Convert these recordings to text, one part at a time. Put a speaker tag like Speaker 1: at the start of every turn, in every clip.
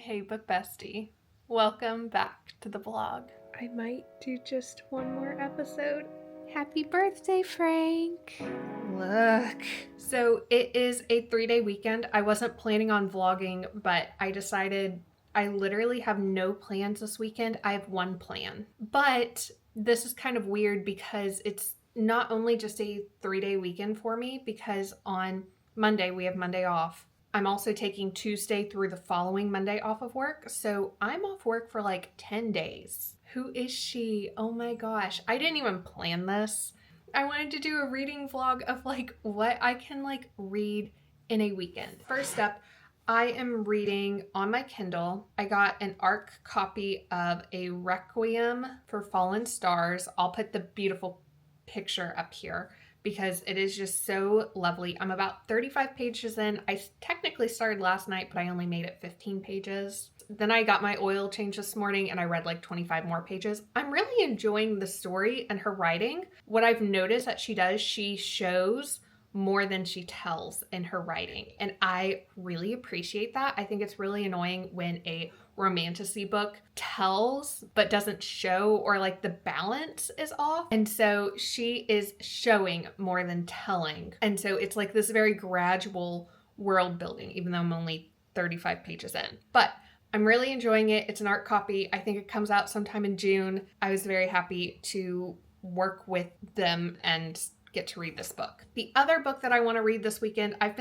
Speaker 1: Hey, book bestie. Welcome back to the vlog. I might do just one more episode. Happy birthday, Frank. Look. So it is a 3-day weekend. I wasn't planning on vlogging, but I decided I literally have no plans this weekend. I have one plan. But this is kind of weird because it's not only just a 3-day weekend for me, because on Monday, we have Monday off. I'm also taking Tuesday through the following Monday off of work. So I'm off work for like 10 days. Who is she? Oh my gosh. I didn't even plan this. I wanted to do a reading vlog of like what I can like read in a weekend. First up, I am reading on my Kindle. I got an ARC copy of a Requiem for Fallen Stars. I'll put the beautiful picture up here because it is just so lovely. I'm about 35 pages in. I technically started last night, but I only made it 15 pages. Then I got my oil change this morning and I read like 25 more pages. I'm really enjoying the story and her writing. What I've noticed that she does, she shows more than she tells in her writing. And I really appreciate that. I think it's really annoying when a romantasy book tells but doesn't show, or like the balance is off. And so she is showing more than telling. And so it's like this very gradual world building, even though I'm only 35 pages in. But I'm really enjoying it. It's an ARC copy. I think it comes out sometime in June. I was very happy to work with them and get to read this book. The other book that I want to read this weekend, I've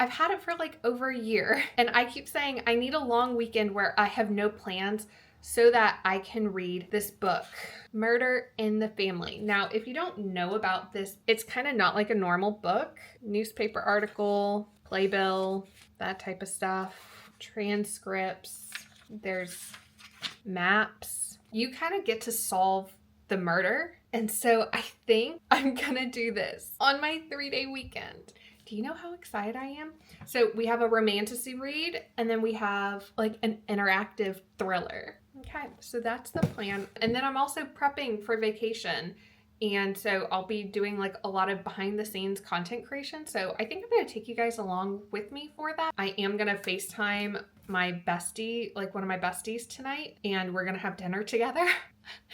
Speaker 1: had it for like over a year, and I keep saying I need a long weekend where I have no plans so that I can read this book, Murder in the Family. Now, if you don't know about this, it's kind of not like a normal book. Newspaper article, playbill, that type of stuff, transcripts, there's maps. You kind of get to solve the murder. And so I think I'm gonna do this on my 3-day weekend. Do you know how excited I am? So we have a romantasy read, and then we have like an interactive thriller. Okay, so that's the plan. And then I'm also prepping for vacation. And so I'll be doing like a lot of behind the scenes content creation. So I think I'm gonna take you guys along with me for that. I am gonna FaceTime my bestie, like one of my besties tonight, and we're gonna have dinner together.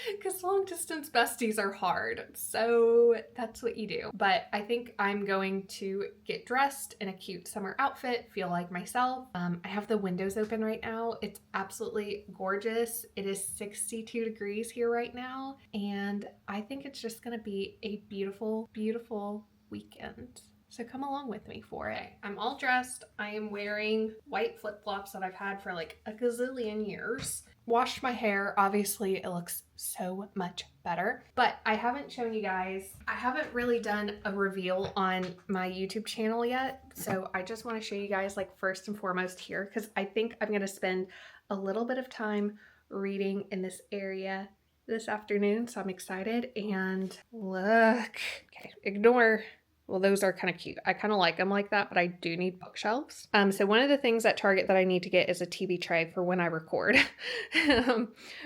Speaker 1: Because long distance besties are hard. So that's what you do. But I think I'm going to get dressed in a cute summer outfit, feel like myself. I have the windows open right now. It's absolutely gorgeous. It is 62 degrees here right now. And I think it's just going to be a beautiful, beautiful weekend. So come along with me for it. I'm all dressed. I am wearing white flip-flops that I've had for like a gazillion years. Washed my hair. Obviously, it looks so much better. But I haven't shown you guys. I haven't really done a reveal on my YouTube channel yet. So I just want to show you guys like first and foremost here, because I think I'm going to spend a little bit of time reading in this area this afternoon. So I'm excited. And look. Okay, ignore. Well, those are kind of cute. I kind of like them like that, but I do need bookshelves. So one of the things at Target that I need to get is a TV tray for when I record.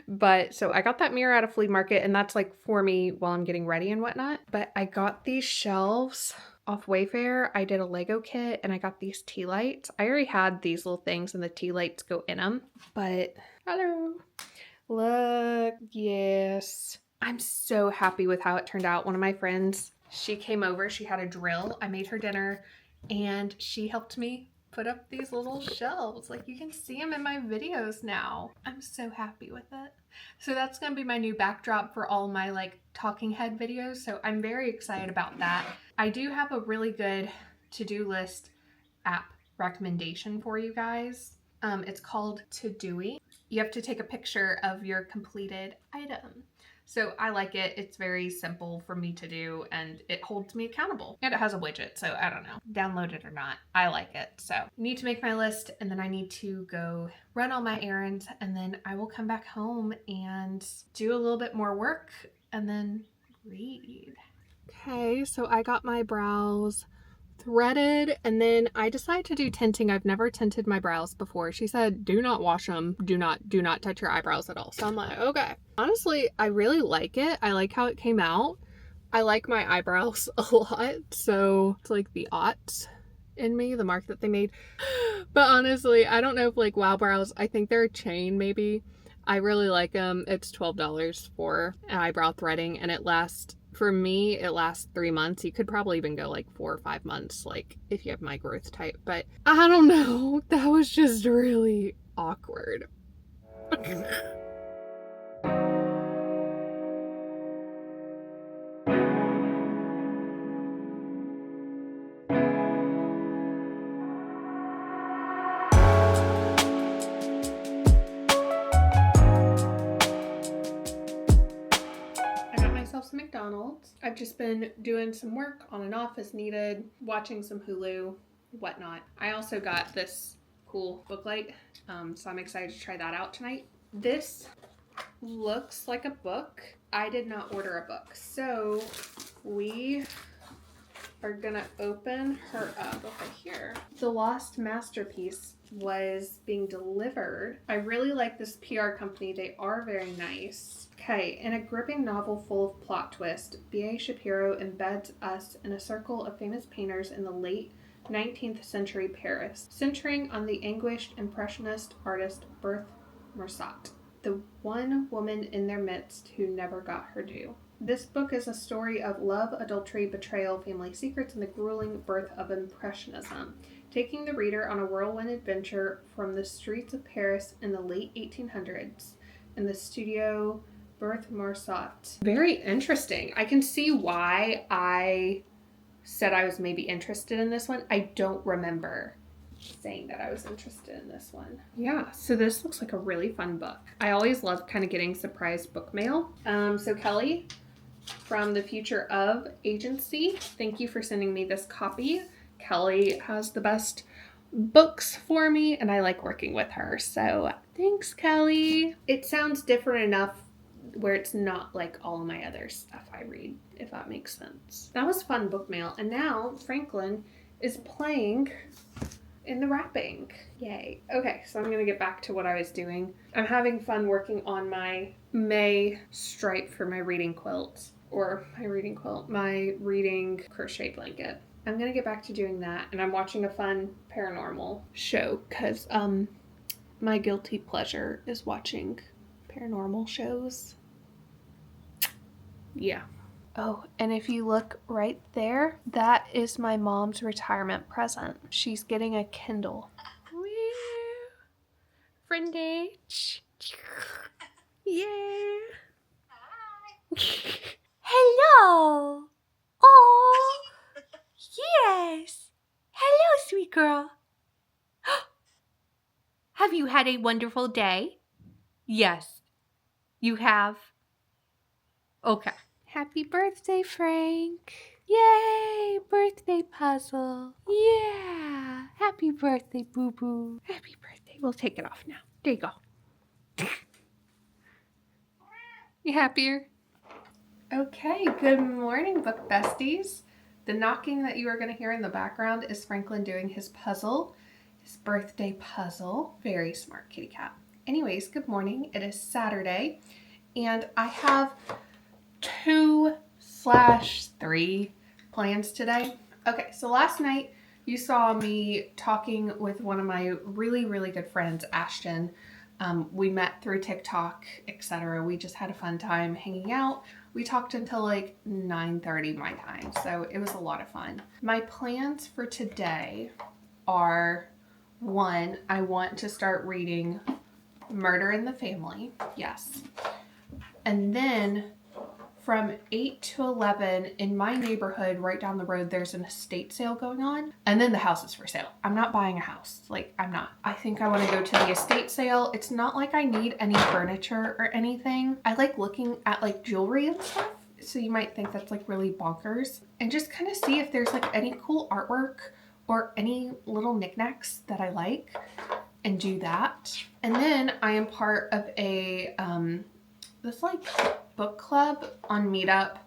Speaker 1: But so I got that mirror at a flea market, and that's like for me while I'm getting ready and whatnot. But I got these shelves off Wayfair. I did a Lego kit, and I got these tea lights. I already had these little things, and the tea lights go in them. But hello, look, yes. I'm so happy with how it turned out. One of my friends, she came over, she had a drill, I made her dinner, and she helped me put up these little shelves. Like you can see them in my videos now. I'm so happy with it. So that's gonna be my new backdrop for all my like talking head videos. So I'm very excited about that. I do have a really good to-do list app recommendation for you guys. It's called To-Doey. You have to take a picture of your completed item. So I like it. It's very simple for me to do, and it holds me accountable. And it has a widget, so I don't know. Download it or not. I like it. So I need to make my list, and then I need to go run all my errands, and then I will come back home and do a little bit more work and then read. Okay, so I got my brows threaded, and then I decided to do tinting. I've never tinted my brows before. She said, do not wash them. Do not touch your eyebrows at all. So I'm like, okay. Honestly, I really like it. I like how it came out. I like my eyebrows a lot. So it's like the aughts in me, the mark that they made. But honestly, I don't know if like Wow Brows, I think they're a chain maybe. I really like them. It's $12 for eyebrow threading, and it lasts, for me, it lasts 3 months. You could probably even go like 4 or 5 months, like if you have my growth type. But I don't know. That was just really awkward. Some McDonald's. I've just been doing some work on and off as needed, watching some Hulu, whatnot. I also got this cool book light, so I'm excited to try that out tonight. This looks like a book. I did not order a book, so we are gonna open her up over here. The Lost Masterpiece was being delivered. I really like this PR company. They are very nice. Okay, in a gripping novel full of plot twist, B.A. Shapiro embeds us in a circle of famous painters in the late 19th century Paris, centering on the anguished Impressionist artist Berthe Morisot, the one woman in their midst who never got her due. This book is a story of love, adultery, betrayal, family secrets, and the grueling birth of Impressionism, taking the reader on a whirlwind adventure from the streets of Paris in the late 1800s in the studio Berthe Morisot. Very interesting. I can see why I said I was maybe interested in this one. I don't remember saying that I was interested in this one. Yeah, so this looks like a really fun book. I always love kind of getting surprise book mail. So Kelly from the Future of Agency, thank you for sending me this copy. Kelly has the best books for me, and I like working with her. So thanks, Kelly. It sounds different enough where it's not like all of my other stuff I read, if that makes sense. That was fun book mail. And now Franklin is playing in the wrapping. Yay. Okay, so I'm going to get back to what I was doing. I'm having fun working on my May stripe for my reading quilt. Or my reading quilt. My reading crochet blanket. I'm going to get back to doing that. And I'm watching a fun paranormal show because my guilty pleasure is watching paranormal shows. Yeah. Oh, and if you look right there, that is my mom's retirement present. She's getting a Kindle. Woo! Friend age. Yeah. Hello. Oh, yes. Hello, sweet girl. Have you had a wonderful day? Yes, you have. Okay. Happy birthday, Frank. Yay, birthday puzzle. Yeah. Happy birthday, boo-boo. Happy birthday. We'll take it off now. There you go. You happier? Okay, good morning, book besties. The knocking that you are going to hear in the background is Franklin doing his puzzle, his birthday puzzle. Very smart kitty cat. Anyways, good morning. It is Saturday, and I have 2/3 plans today. Okay, so last night you saw me talking with one of my really, really good friends, Ashton. We met through TikTok, etc. We just had a fun time hanging out. We talked until like 9:30 my time, so it was a lot of fun. My plans for today are, one, I want to start reading Murder in the Family. Yes. And then from 8 to 11 in my neighborhood right down the road, there's an estate sale going on. And then the house is for sale. I'm not buying a house. Like, I'm not. I think I want to go to the estate sale. It's not like I need any furniture or anything. I like looking at like jewelry and stuff. So you might think that's like really bonkers. And just kind of see if there's like any cool artwork or any little knickknacks that I like and do that. And then I am part of a, this like book club on Meetup.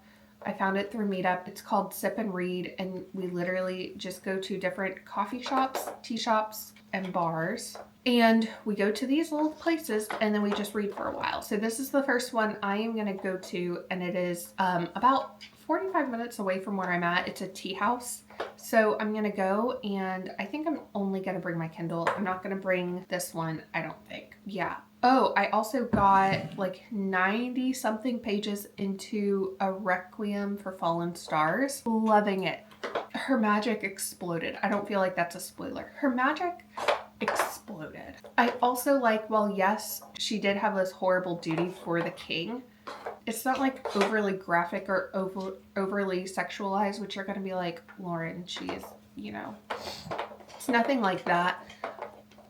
Speaker 1: I found it through Meetup. It's called Sip and Read, and we literally just go to different coffee shops, tea shops, and bars. And we go to these little places and then we just read for a while. So this is the first one I am going to go to, and it is about 45 minutes away from where I'm at. It's a tea house. So I'm going to go, and I think I'm only going to bring my Kindle. I'm not going to bring this one, I don't think. Yeah. Oh, I also got like 90 something pages into A Requiem for Fallen Stars. Loving it. Her magic exploded. I don't feel like that's a spoiler. Her magic exploded. I also like, well, yes, she did have this horrible duty for the king. It's not like overly graphic or overly sexualized, which you're going to be like, Lauren, she's, you know, it's nothing like that.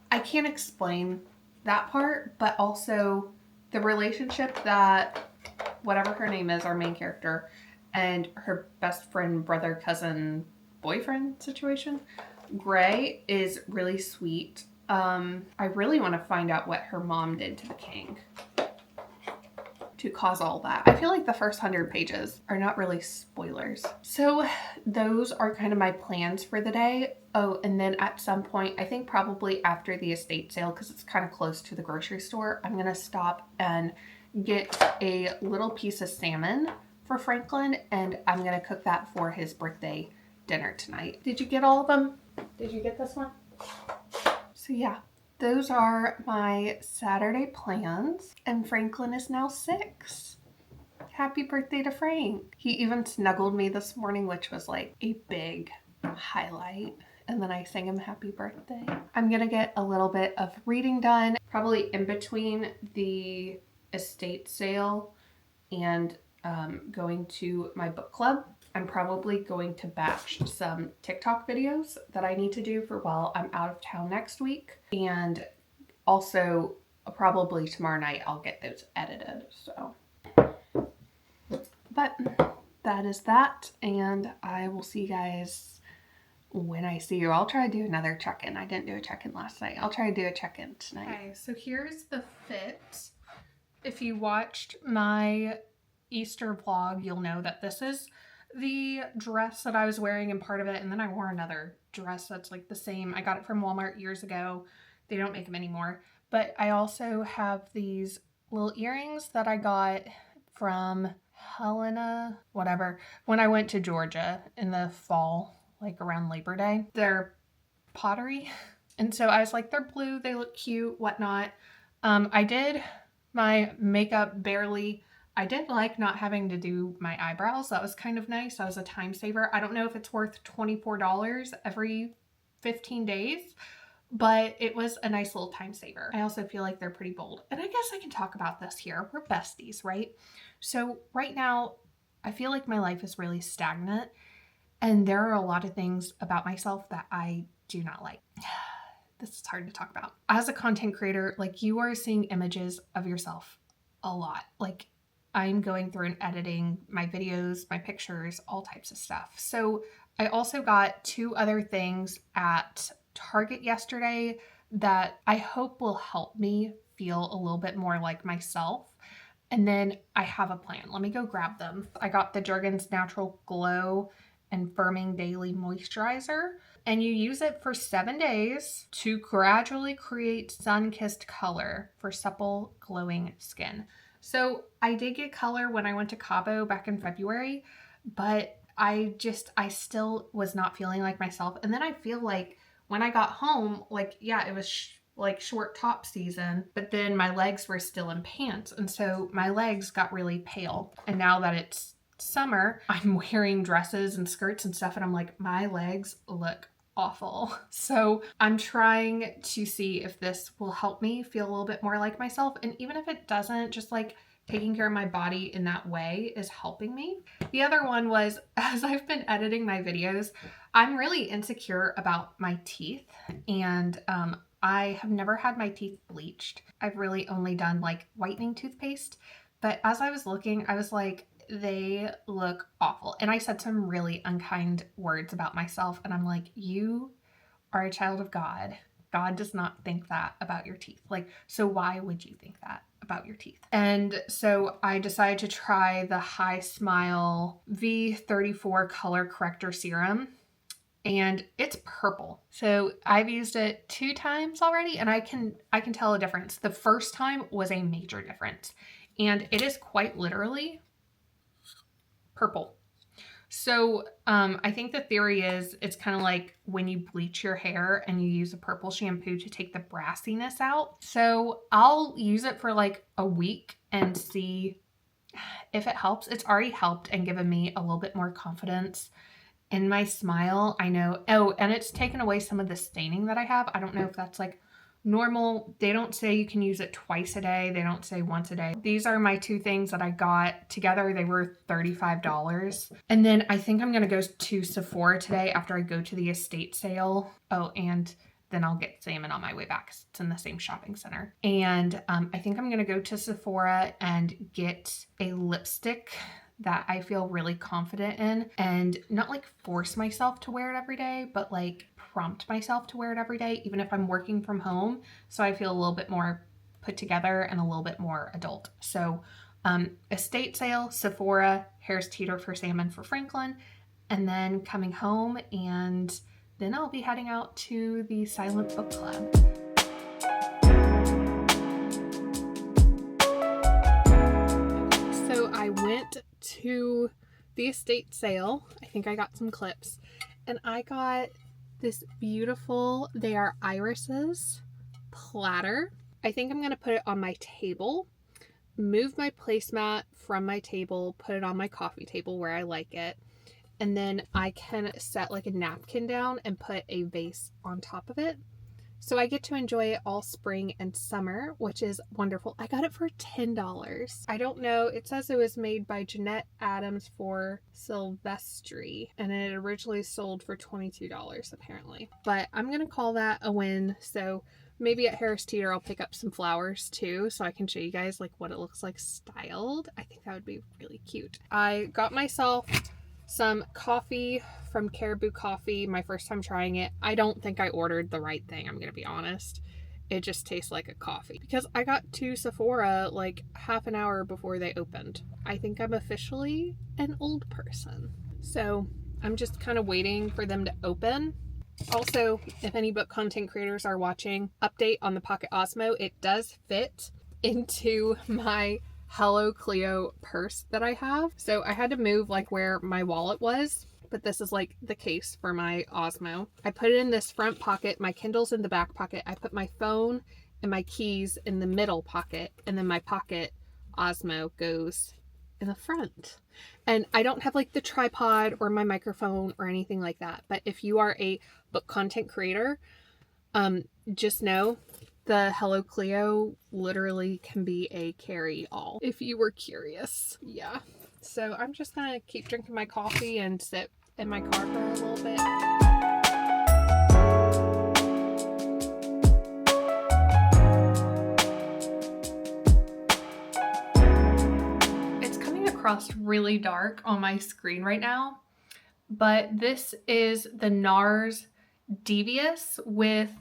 Speaker 1: I can't explain that part, but also the relationship that whatever her name is, our main character, and her best friend, brother, cousin, boyfriend situation, Gray, is really sweet. I really want to find out what her mom did to the king to cause all that. I feel like the first 100 pages are not really spoilers. So those are kind of my plans for the day. Oh, and then at some point, I think probably after the estate sale, because it's kind of close to the grocery store, I'm going to stop and get a little piece of salmon for Franklin, and I'm going to cook that for his birthday dinner tonight. Did you get all of them? Did you get this one? So yeah. Those are my Saturday plans, and Franklin is now 6. Happy birthday to Frank. He even snuggled me this morning, which was like a big highlight. And then I sang him happy birthday. I'm gonna get a little bit of reading done, probably in between the estate sale and going to my book club. I'm probably going to batch some TikTok videos that I need to do for while I'm out of town next week. And also probably tomorrow night I'll get those edited. So, but that is that. And I will see you guys when I see you. I'll try to do another check-in. I didn't do a check-in last night. I'll try to do a check-in tonight. Okay, so here's the fit. If you watched my Easter vlog, you'll know that this is the dress that I was wearing and part of it, and then I wore another dress that's like the same. I got it from Walmart years ago. They don't make them anymore. But I also have these little earrings that I got from Helena, whatever, when I went to Georgia in the fall, like around Labor Day. They're pottery. And so I was like, they're blue, they look cute, whatnot. I did my makeup barely. I did like not having to do my eyebrows. That was kind of nice. That was a time saver. I don't know if it's worth $24 every 15 days, but it was a nice little time saver. I also feel like they're pretty bold. And I guess I can talk about this here. We're besties, right? So right now, I feel like my life is really stagnant, and there are a lot of things about myself that I do not like. This is hard to talk about. As a content creator, like, you are seeing images of yourself a lot. Like, I'm going through and editing my videos, my pictures, all types of stuff. So I also got 2 other things at Target yesterday that I hope will help me feel a little bit more like myself. And then I have a plan. Let me go grab them. I got the Jergens Natural Glow and Firming Daily Moisturizer. And you use it for 7 days to gradually create sun-kissed color for supple, glowing skin. So I did get color when I went to Cabo back in February, but I still was not feeling like myself. And then I feel like when I got home, like, yeah, it was like short top season, but then my legs were still in pants. And so my legs got really pale. And now that it's summer, I'm wearing dresses and skirts and stuff, and I'm like, my legs look awful. So I'm trying to see if this will help me feel a little bit more like myself. And even if it doesn't, just like taking care of my body in that way is helping me. The other one was, as I've been editing my videos, I'm really insecure about my teeth, and I have never had my teeth bleached. I've really only done like whitening toothpaste, but as I was looking, I was like, they look awful. And I said some really unkind words about myself, and I'm like, you are a child of God. God does not think that about your teeth. Like, so why would you think that about your teeth? And so I decided to try the High Smile V34 Color Corrector Serum, and it's purple. So I've used it 2 times already, and I can tell a difference. The first time was a major difference, and it is quite literally purple. So I think the theory is it's kind of like when you bleach your hair and you use a purple shampoo to take the brassiness out. So I'll use it for like a week and see if it helps. It's already helped and given me a little bit more confidence in my smile. I know. Oh, and it's taken away some of the staining that I have. I don't know if that's like normal. They don't say you can use it twice a day. They don't say once a day. These are my two things that I got together. They were $35. And then I think I'm going to go to Sephora today after I go to the estate sale. Oh, and then I'll get salmon on my way back. It's in the same shopping center. And I think I'm going to go to Sephora and get a lipstick that I feel really confident in, and not like force myself to wear it every day, but like prompt myself to wear it every day, even if I'm working from home. So I feel a little bit more put together and a little bit more adult. So estate sale, Sephora, Harris Teeter for salmon for Franklin, and then coming home, and then I'll be heading out to the Silent Book Club. So I went to the estate sale. I think I got some clips, and I got this beautiful, they are irises, platter. I think I'm going to put it on my table, move my placemat from my table, put it on my coffee table where I like it, and then I can set like a napkin down and put a vase on top of it. So I get to enjoy it all spring and summer, which is wonderful. I got it for $10. I don't know. It says it was made by Jeanette Adams for Silvestri, and it originally sold for $22 apparently. But I'm going to call that a win. So maybe at Harris Teeter I'll pick up some flowers too, so I can show you guys like what it looks like styled. I think that would be really cute. I got myself some coffee from Caribou Coffee, my first time trying it. I don't think I ordered the right thing, I'm gonna be honest. It just tastes like a coffee. Because I got to Sephora like half an hour before they opened. I think I'm officially an old person. So I'm just kind of waiting for them to open. Also, if any book content creators are watching, update on the Pocket Osmo. It does fit into my Hello Cleo purse that I have. So I had to move like where my wallet was, but this is like the case for my Osmo. I put it in this front pocket, my Kindle's in the back pocket. I put my phone and my keys in the middle pocket, and then my Pocket Osmo goes in the front. And I don't have like the tripod or my microphone or anything like that. But if you are a book content creator, just know the Hello Cleo literally can be a carry-all, if you were curious. Yeah. So I'm just gonna keep drinking my coffee and sit in my car for a little bit. It's coming across really dark on my screen right now, but this is the NARS Devious with...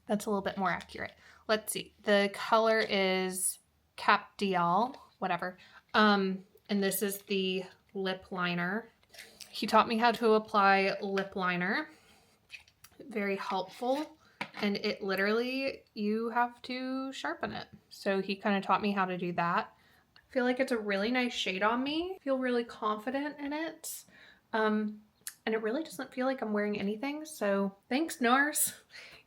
Speaker 1: That's a little bit more accurate. Let's see. The color is Cap Dial, whatever. And this is the lip liner. He taught me how to apply lip liner. Very helpful. And it literally, you have to sharpen it. So he kind of taught me how to do that. I feel like it's a really nice shade on me. I feel really confident in it. And it really doesn't feel like I'm wearing anything. So thanks, NARS.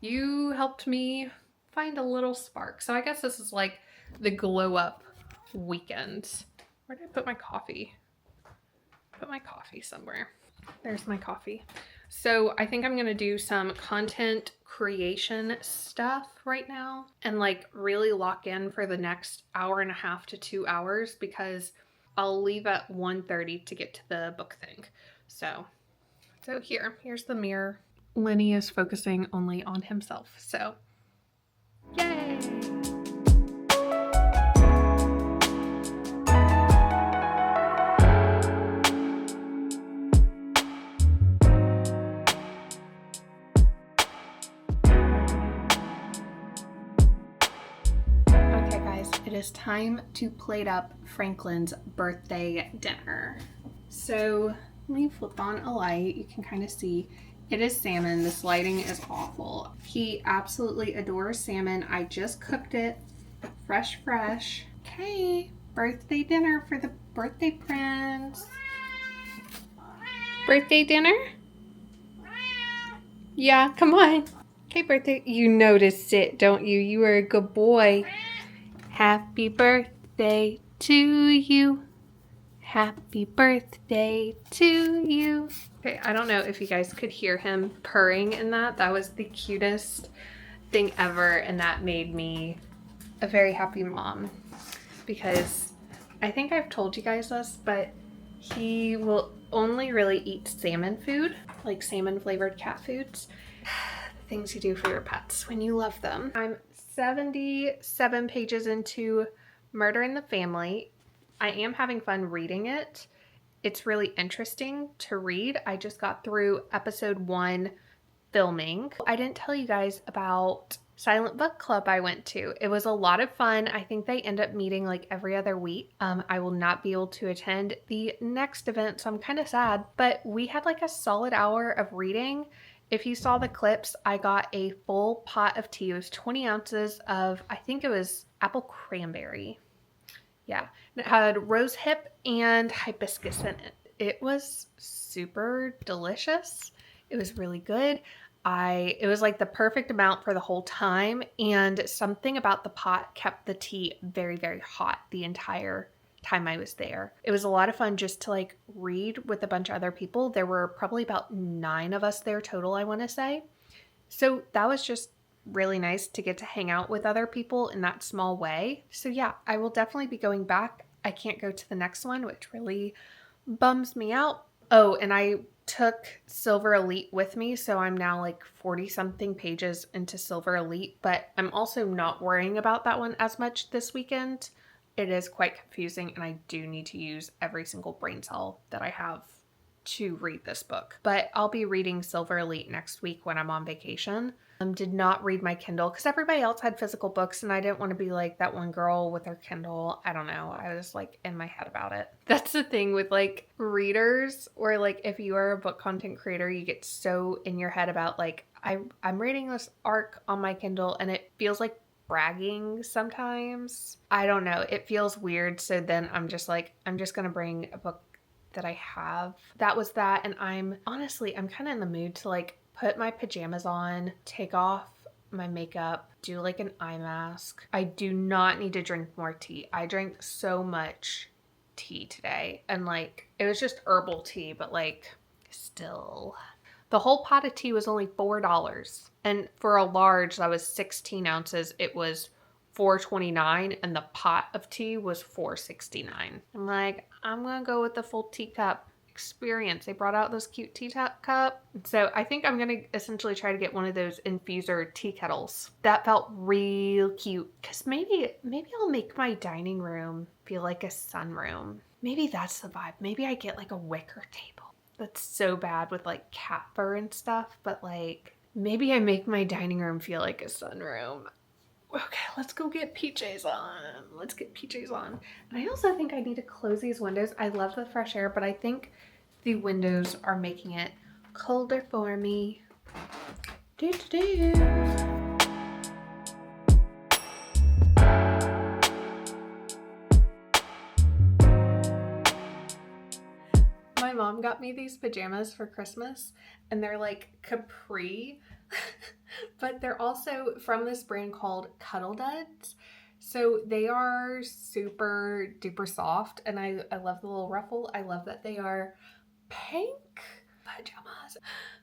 Speaker 1: You helped me find a little spark. So I guess this is like the glow up weekend. Where did I put my coffee? Put my coffee somewhere. There's my coffee. So I think I'm going to do some content creation stuff right now and like really lock in for the next hour and a half to 2 hours, because I'll leave at 1:30 to get to the book thing. So here's the mirror. Lenny is focusing only on himself, so yay! Okay guys, it is time to plate up Franklin's birthday dinner. So let me flip on a light. You can kind of see it is salmon. This lighting is awful. He absolutely adores salmon. I just cooked it. Fresh. Okay, birthday dinner for the birthday prince. Birthday dinner? Yeah, come on. Okay, birthday. You noticed it, don't you? You were a good boy. Happy birthday to you. Happy birthday to you. Okay, I don't know if you guys could hear him purring in that. That was the cutest thing ever, and that made me a very happy mom because I think I've told you guys this, but he will only really eat salmon food, like salmon flavored cat foods. Things you do for your pets when you love them. I'm 77 pages into Murder in the Family. I am having fun reading it. It's really interesting to read. I just got through episode 1 filming. I didn't tell you guys about Silent Book Club I went to. It was a lot of fun. I think they end up meeting like every other week. I will not be able to attend the next event, so I'm kind of sad. But we had like a solid hour of reading. If you saw the clips, I got a full pot of tea. It was 20 ounces of, I think it was apple cranberry. Yeah, and it had rose hip and hibiscus in it. It was super delicious. It was really good. It was like the perfect amount for the whole time, and something about the pot kept the tea very, very hot the entire time I was there. It was a lot of fun just to like read with a bunch of other people. There were probably about 9 of us there total, I want to say. So that was just really nice to get to hang out with other people in that small way. So yeah, I will definitely be going back. I can't go to the next one, which really bums me out. Oh, and I took Silver Elite with me, so I'm now like 40 something pages into Silver Elite, but I'm also not worrying about that one as much this weekend. It is quite confusing, and I do need to use every single brain cell that I have to read this book. But I'll be reading Silver Elite next week when I'm on vacation. Did not read my Kindle because everybody else had physical books, and I didn't want to be like that one girl with her Kindle. I don't know. I was like in my head about it. That's the thing with like readers, or like if you are a book content creator, you get so in your head about like, I'm reading this arc on my Kindle and it feels like bragging sometimes. I don't know. It feels weird. So then I'm just like, I'm just going to bring a book that I have. That was that. And I'm kind of in the mood to like put my pajamas on, take off my makeup, do like an eye mask. I do not need to drink more tea. I drank so much tea today, and like it was just herbal tea, but like still. The whole pot of tea was only $4. And for a large that was 16 ounces, it was $4.29, and the pot of tea was $4.69. I'm like, I'm gonna go with the full teacup experience. They brought out those cute tea cup. So I think I'm gonna essentially try to get one of those infuser tea kettles. That felt real cute. Cause maybe I'll make my dining room feel like a sunroom. Maybe that's the vibe. Maybe I get like a wicker table. That's so bad with like cat fur and stuff, but like maybe I make my dining room feel like a sunroom. Okay, let's go get PJs on. Let's get PJs on. And I also think I need to close these windows. I love the fresh air, but I think the windows are making it colder for me. My mom got me these pajamas for Christmas, and they're like capri, but they're also from this brand called Cuddle Duds. So they are super duper soft, and I love the little ruffle. I love that they are pink pajamas.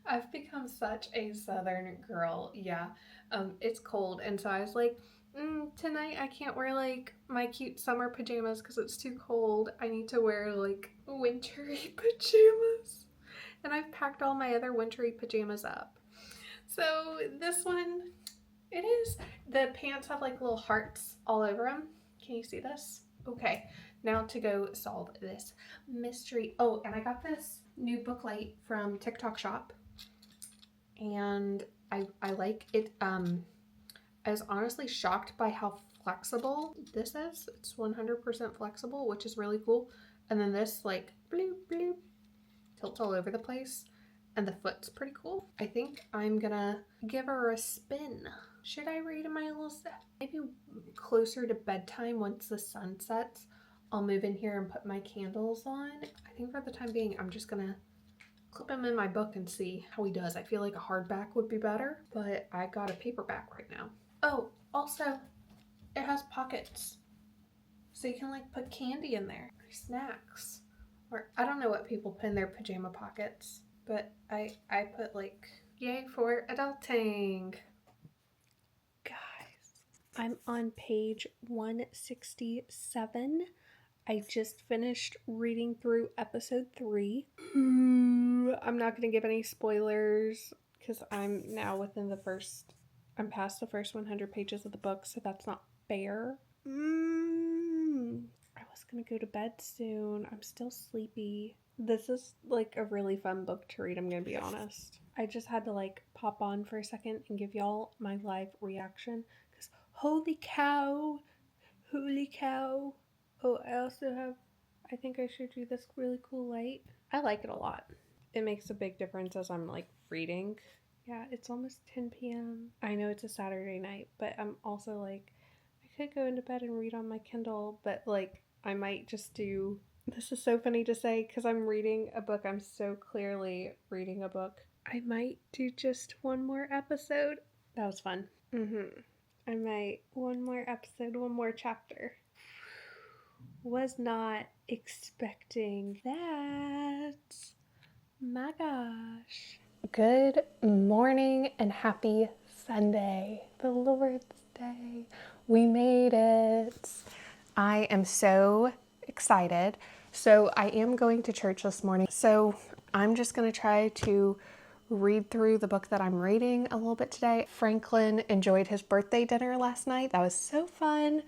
Speaker 1: I've become such a Southern girl. Yeah, it's cold, and so I was like, tonight I can't wear like my cute summer pajamas because it's too cold. I need to wear like wintry pajamas. And I've packed all my other wintry pajamas up. So this one, it is, the pants have like little hearts all over them. Can you see this? Okay, now to go solve this mystery. Oh, and I got this new book light from TikTok Shop, and I like it. I was honestly shocked by how flexible this is. It's 100% flexible, which is really cool. And then this like bloop bloop tilts all over the place, and the foot's pretty cool. I think I'm gonna give her a spin. Should I read in my little set? Maybe closer to bedtime once the sun sets, I'll move in here and put my candles on. I think for the time being, I'm just gonna clip him in my book and see how he does. I feel like a hardback would be better, but I got a paperback right now. Oh, also, it has pockets. So you can like put candy in there, or snacks, or I don't know what people put in their pajama pockets, but I put like, yay for adulting. Guys, I'm on page 167. I just finished reading through episode 3. I'm not going to give any spoilers because I'm now I'm past the first 100 pages of the book, so that's not fair. I was going to go to bed soon. I'm still sleepy. This is like a really fun book to read, I'm going to be honest. I just had to like pop on for a second and give y'all my live reaction because holy cow. Oh, I think I showed you this really cool light. I like it a lot. It makes a big difference as I'm like reading. Yeah, it's almost 10 p.m. I know it's a Saturday night, but I'm also like, I could go into bed and read on my Kindle, but like I might just do, this is so funny to say because I'm reading a book. I'm so clearly reading a book. I might do just one more episode. That was fun. I might, one more episode, one more chapter. Was not expecting that. My gosh. Good morning and happy Sunday, the Lord's Day. We made it. I am so excited. So I am going to church this morning. So I'm just going to try to read through the book that I'm reading a little bit today. Franklin enjoyed his birthday dinner last night. That was so fun.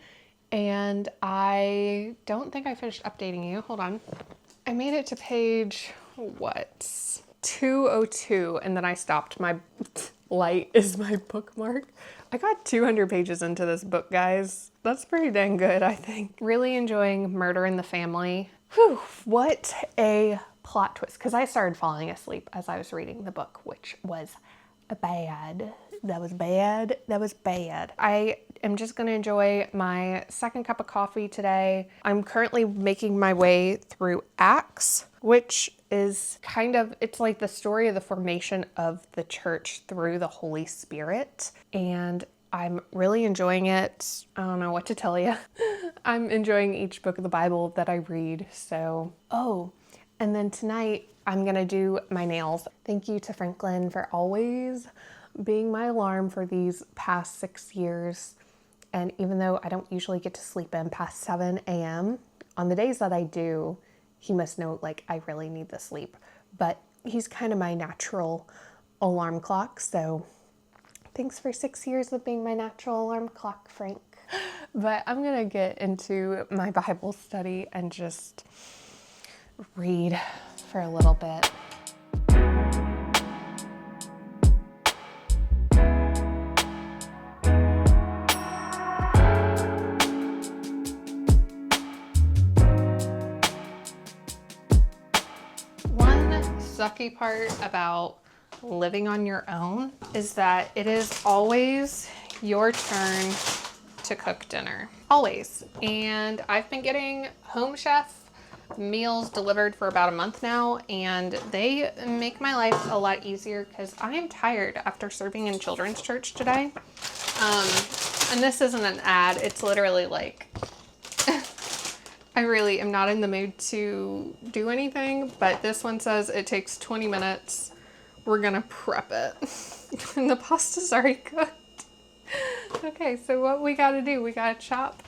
Speaker 1: And I don't think I finished updating you. Hold on. I made it to page, 202, and then I stopped. My light is my bookmark. I got 200 pages into this book, guys. That's pretty dang good, I think. Really enjoying Murder in the Family. Whew, what a plot twist. Because I started falling asleep as I was reading the book, which was bad. That was bad. I am just going to enjoy my second cup of coffee today. I'm currently making my way through Acts, which is it's like the story of the formation of the church through the Holy Spirit. And I'm really enjoying it. I don't know what to tell you. I'm enjoying each book of the Bible that I read. So, and then tonight I'm going to do my nails. Thank you to Franklin for always being my alarm for these past 6 years. And even though I don't usually get to sleep in past 7 a.m., on the days that I do, he must know like I really need the sleep. But he's kind of my natural alarm clock. So thanks for 6 years of being my natural alarm clock, Frank. But I'm going to get into my Bible study and just read for a little bit. Sucky part about living on your own is that it is always your turn to cook dinner. Always. And I've been getting Home Chef meals delivered for about a month now, and they make my life a lot easier because I am tired after serving in children's church today. And this isn't an ad. It's literally like I really am not in the mood to do anything, but this one says it takes 20 minutes. We're gonna prep it. And the pasta's already cooked. Okay, so what we gotta do, we gotta chop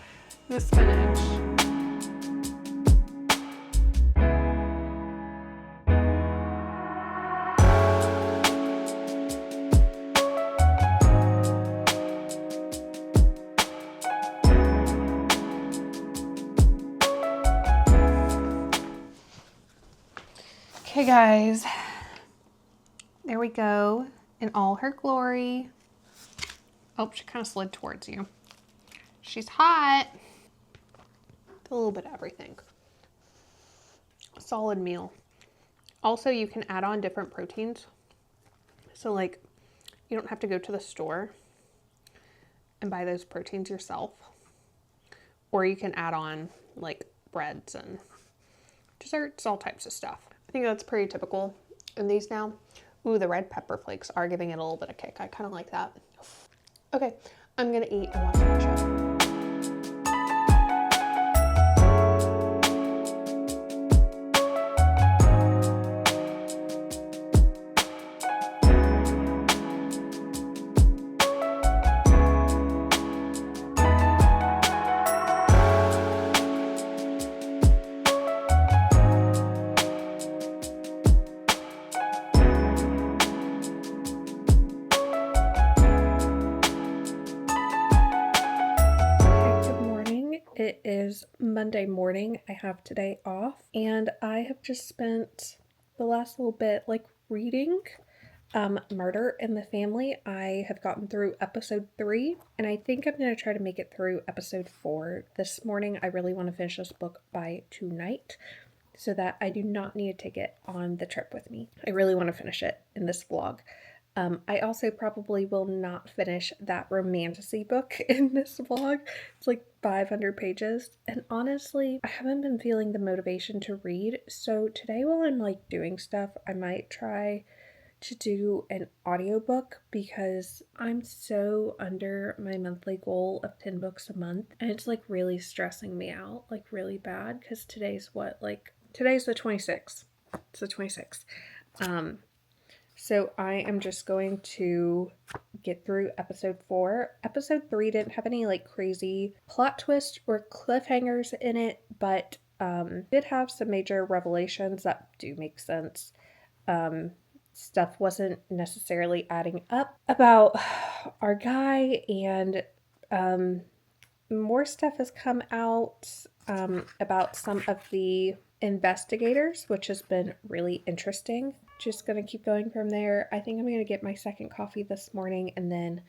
Speaker 1: the spinach. Okay guys, there we go in all her glory. Oh, she kind of slid towards you. She's hot. A little bit of everything. Solid meal. Also, you can add on different proteins. So like, you don't have to go to the store and buy those proteins yourself. Or you can add on like breads and desserts, all types of stuff. I think that's pretty typical, And these now, ooh, the red pepper flakes are giving it a little bit of kick. I kind of like that. Okay, I'm gonna eat and watch my show. It is Monday morning. I have today off and I have just spent the last little bit like reading Murder in the Family. I have gotten through episode 3 and I think I'm going to try to make it through episode 4 this morning. I really want to finish this book by tonight so that I do not need to take it on the trip with me. I really want to finish it in this vlog. I also probably will not finish that romantasy book in this vlog. It's like 500 pages. And honestly, I haven't been feeling the motivation to read. So today while I'm like doing stuff, I might try to do an audiobook because I'm so under my monthly goal of 10 books a month. And it's like really stressing me out, like really bad. Because today's what? Like today's the 26th. It's the 26th. So I am just going to get through episode 4. Episode 3 didn't have any like crazy plot twists or cliffhangers in it, but did have some major revelations that do make sense. Stuff wasn't necessarily adding up about our guy, and more stuff has come out about some of the investigators, which has been really interesting. Just gonna keep going from there. I think I'm gonna get my second coffee this morning, and then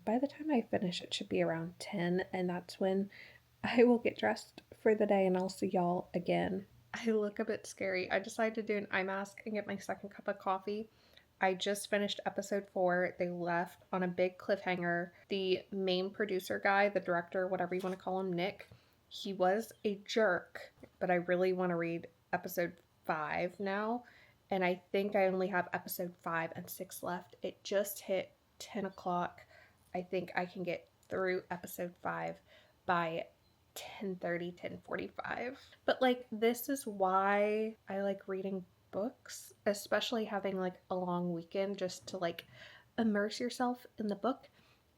Speaker 1: by the time I finish it should be around 10, and that's when I will get dressed for the day and I'll see y'all again. I look a bit scary. I decided to do an eye mask and get my second cup of coffee. I just finished episode 4. They left on a big cliffhanger. The main producer guy, the director, whatever you want to call him, Nick, he was a jerk, but I really want to read episode 5 now. And I think I only have episode 5 and 6 left. It just hit 10 o'clock. I think I can get through episode 5 by 10:30, 10:45. But like, this is why I like reading books, especially having like a long weekend, just to like immerse yourself in the book.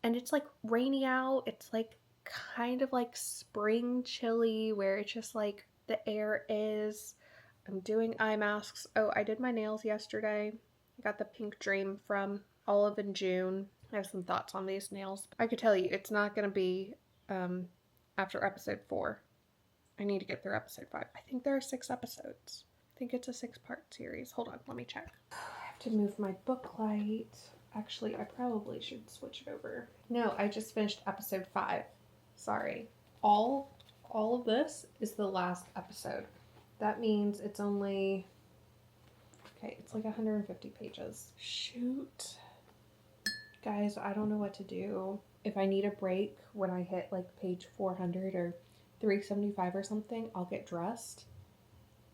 Speaker 1: And it's like rainy out. It's like kind of like spring chilly, where it's just like the air is. I'm doing eye masks. Oh, I did my nails yesterday. I got the Pink Dream from Olive and June. I have some thoughts on these nails. I could tell you it's not going to be after episode 4. I need to get through episode 5. I think there are 6 episodes. I think it's a 6-part series. Hold on, let me check. I have to move my book light. Actually, I probably should switch it over. No, I just finished episode 5. Sorry. All of this is the last episode. That means it's only, okay, it's like 150 pages. Shoot. Guys, I don't know what to do. If I need a break when I hit like page 400 or 375 or something, I'll get dressed.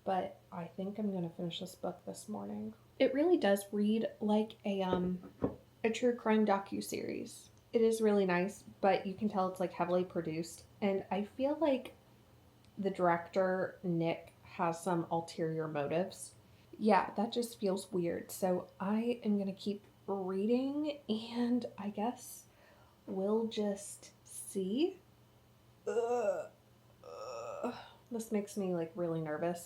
Speaker 1: But I think I'm going to finish this book this morning. It really does read like a true crime docuseries. It is really nice, but you can tell it's like heavily produced. And I feel like the director, Nick, has some ulterior motives. Yeah, that just feels weird. So I am going to keep reading, and I guess we'll just see. This makes me like really nervous,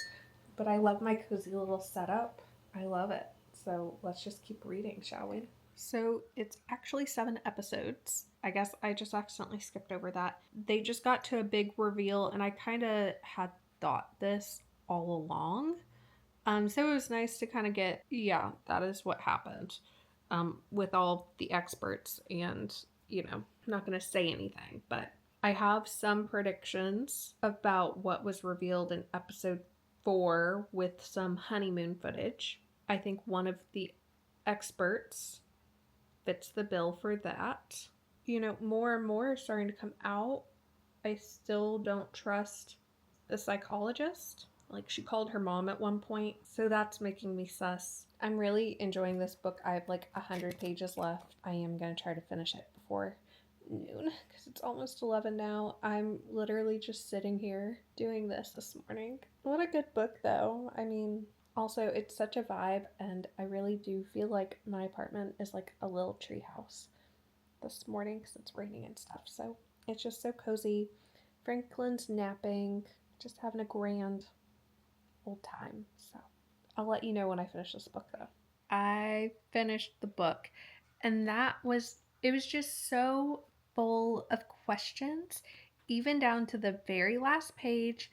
Speaker 1: but I love my cozy little setup. I love it. So let's just keep reading, shall we? So it's actually 7 episodes. I guess I just accidentally skipped over that. They just got to a big reveal, and I kind of had thought this all along. So it was nice to kind of get, yeah, that is what happened with all the experts, and, you know, I'm not going to say anything, but I have some predictions about what was revealed in episode 4 with some honeymoon footage. I think one of the experts fits the bill for that. You know, more and more are starting to come out. I still don't trust the psychologist. Like, she called her mom at one point, so that's making me sus. I'm really enjoying this book. I have like 100 pages left. I am going to try to finish it before noon because it's almost 11 now. I'm literally just sitting here doing this morning. What a good book though. I mean, also it's such a vibe, and I really do feel like my apartment is like a little tree house this morning because it's raining and stuff. So it's just so cozy. Franklin's napping, just having a grand old time. So I'll let you know when I finish this book though. I finished the book, and it was just so full of questions, even down to the very last page.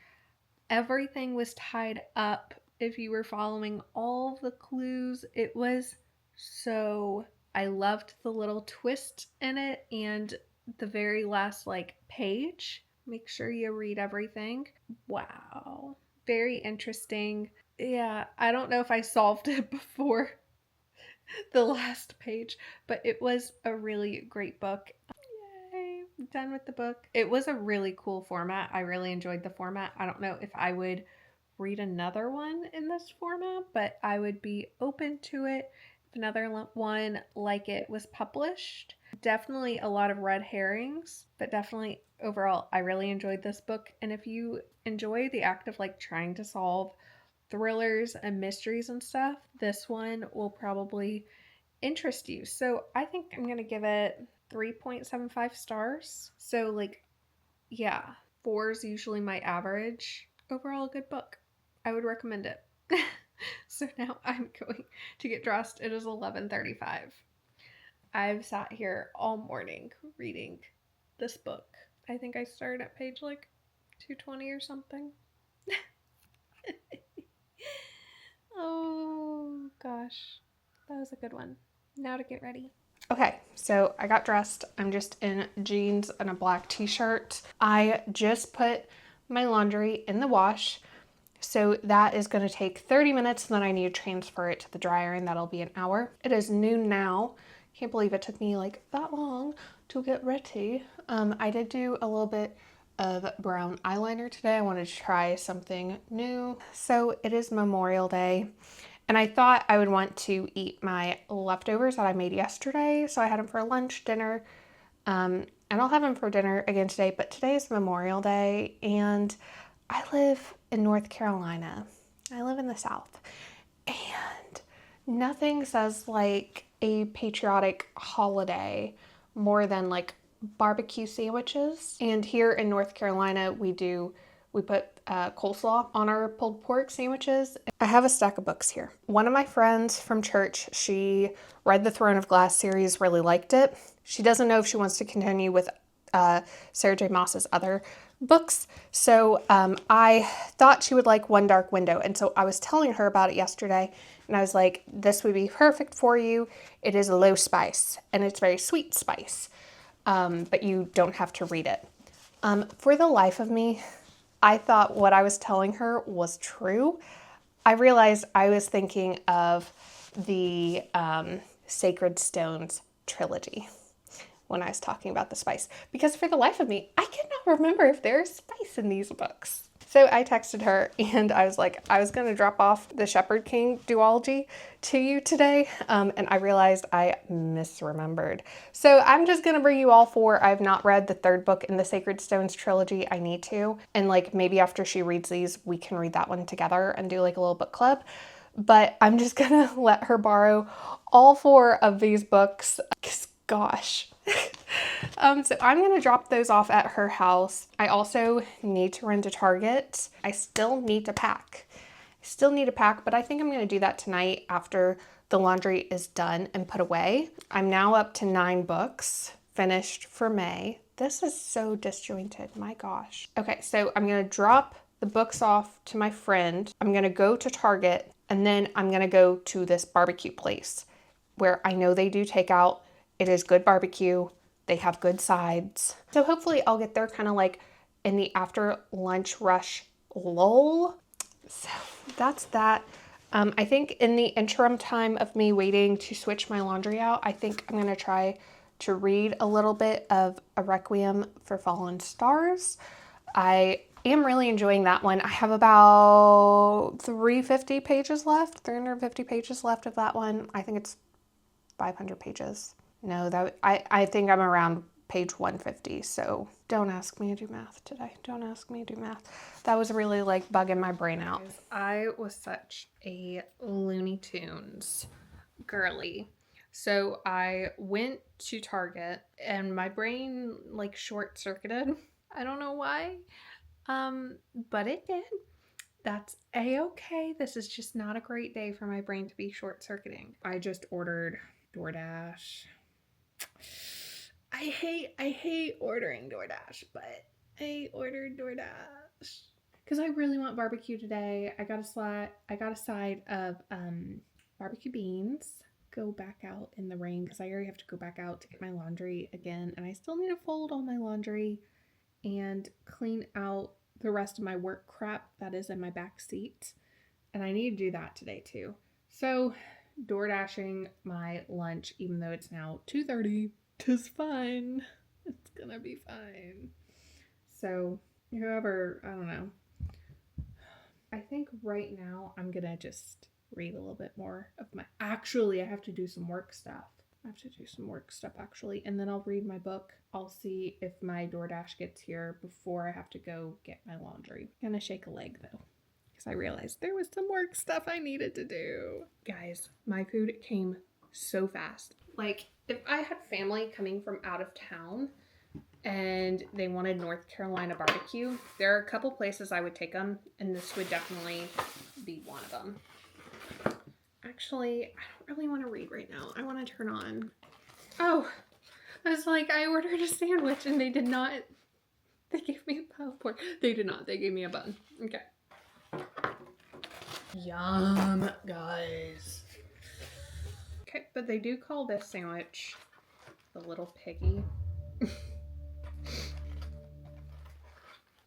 Speaker 1: Everything was tied up. If you were following all the clues, it was so, I loved the little twist in it, and the very last like page. Make sure you read everything. Wow. Very interesting. Yeah, I don't know if I solved it before the last page, but it was a really great book. Yay, done with the book. It was a really cool format. I really enjoyed the format. I don't know if I would read another one in this format, but I would be open to it if another one like it was published. Definitely a lot of red herrings, but definitely overall I really enjoyed this book. And if you enjoy the act of like trying to solve thrillers and mysteries and stuff, this one will probably interest you. So I think I'm gonna give it 3.75 stars. So like, yeah, 4 is usually my average. Overall, a good book. I would recommend it. So now I'm going to get dressed. It is 11:35. I've sat here all morning reading this book. I think I started at page like 220 or something. Oh gosh, that was a good one. Now to get ready. Okay, so I got dressed. I'm just in jeans and a black t-shirt. I just put my laundry in the wash. So that is going to take 30 minutes, and then I need to transfer it to the dryer, and that'll be an hour. It is noon now. Can't believe it took me like that long to get ready. I did do a little bit of brown eyeliner today. I wanted to try something new. So it is Memorial Day, and I thought I would want to eat my leftovers that I made yesterday. So I had them for lunch, dinner, and I'll have them for dinner again today. But today is Memorial Day, and I live in North Carolina. I live in the South, and nothing says like a patriotic holiday more than like barbecue sandwiches. And here in North Carolina, we put coleslaw on our pulled pork sandwiches. I have a stack of books here. One of my friends from church, she read the Throne of Glass series, really liked it. She doesn't know if she wants to continue with Sarah J. Maas's other books. So I thought she would like One Dark Window. And so I was telling her about it yesterday, and I was like, this would be perfect for you. It is low spice, and it's very sweet spice, but you don't have to read it. For the life of me, I thought what I was telling her was true. I realized I was thinking of the Sacred Stones trilogy when I was talking about the spice, because for the life of me, I cannot remember if there is spice in these books. So I texted her, and I was like, I was going to drop off the Shepherd King duology to you today, and I realized I misremembered. So I'm just going to bring you all 4. I've not read the 3rd book in the Sacred Stones trilogy. I need to, and like maybe after she reads these, we can read that one together and do like a little book club. But I'm just going to let her borrow all 4 of these books. Gosh. So I'm going to drop those off at her house. I also need to run to Target. I still need to pack. But I think I'm going to do that tonight after the laundry is done and put away. I'm now up to 9 books finished for May. This is so disjointed, my gosh. Okay, so I'm going to drop the books off to my friend. I'm going to go to Target, and then I'm going to go to this barbecue place where I know they do takeout. It is good barbecue. They have good sides. So hopefully I'll get there kind of like in the after lunch rush lull. So that's that. I think in the interim time of me waiting to switch my laundry out, I think I'm going to try to read a little bit of A Requiem for Fallen Stars. I am really enjoying that one. I have about 350 pages left, 350 pages left of that one. I think it's 500 pages. No, I think I'm around page 150, so don't ask me to do math today. Don't ask me to do math. That was really like bugging my brain out. I was such a Looney Tunes girly. So I went to Target and my brain like short-circuited. I don't know why, but it did. That's a-okay. This is just not a great day for my brain to be short-circuiting. I just ordered DoorDash. I hate ordering DoorDash, but I ordered DoorDash because I really want barbecue today. I got a side of barbecue beans. Go back out in the rain because I already have to go back out to get my laundry again, and I still need to fold all my laundry and clean out the rest of my work crap that is in my back seat, and I need to do that today too. So DoorDashing my lunch, even though it's now 2:30, 'tis fine. It's gonna be fine. So whoever, I don't know. I think right now I'm gonna just read a little bit more of my, actually I have to do some work stuff. Actually, and then I'll read my book. I'll see if my DoorDash gets here before I have to go get my laundry. I'm gonna shake a leg though, because I realized there was some work stuff I needed to do. Guys, my food came so fast. Like, if I had family coming from out of town and they wanted North Carolina barbecue, there are a couple places I would take them, and this would definitely be one of them. Actually, I don't really want to read right now. I want to turn on. Oh, I was like, I ordered a sandwich and they did not. They gave me a pile of pork. They did not. They gave me a bun. Okay. Yum, guys. Okay, but they do call this sandwich the Little Piggy.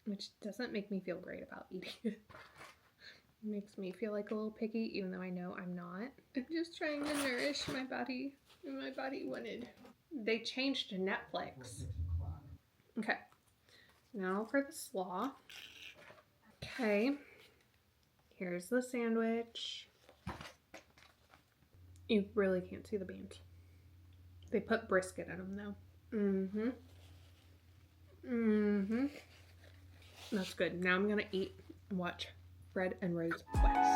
Speaker 1: Which doesn't make me feel great about eating it. It makes me feel like a little piggy, even though I know I'm not. I'm just trying to nourish my body, and my body wanted. They changed to Netflix. Okay, now for the slaw. Okay, here's the sandwich. You really can't see the beans. They put brisket in them though. That's good. Now I'm gonna eat and watch Fred and Rose Quest.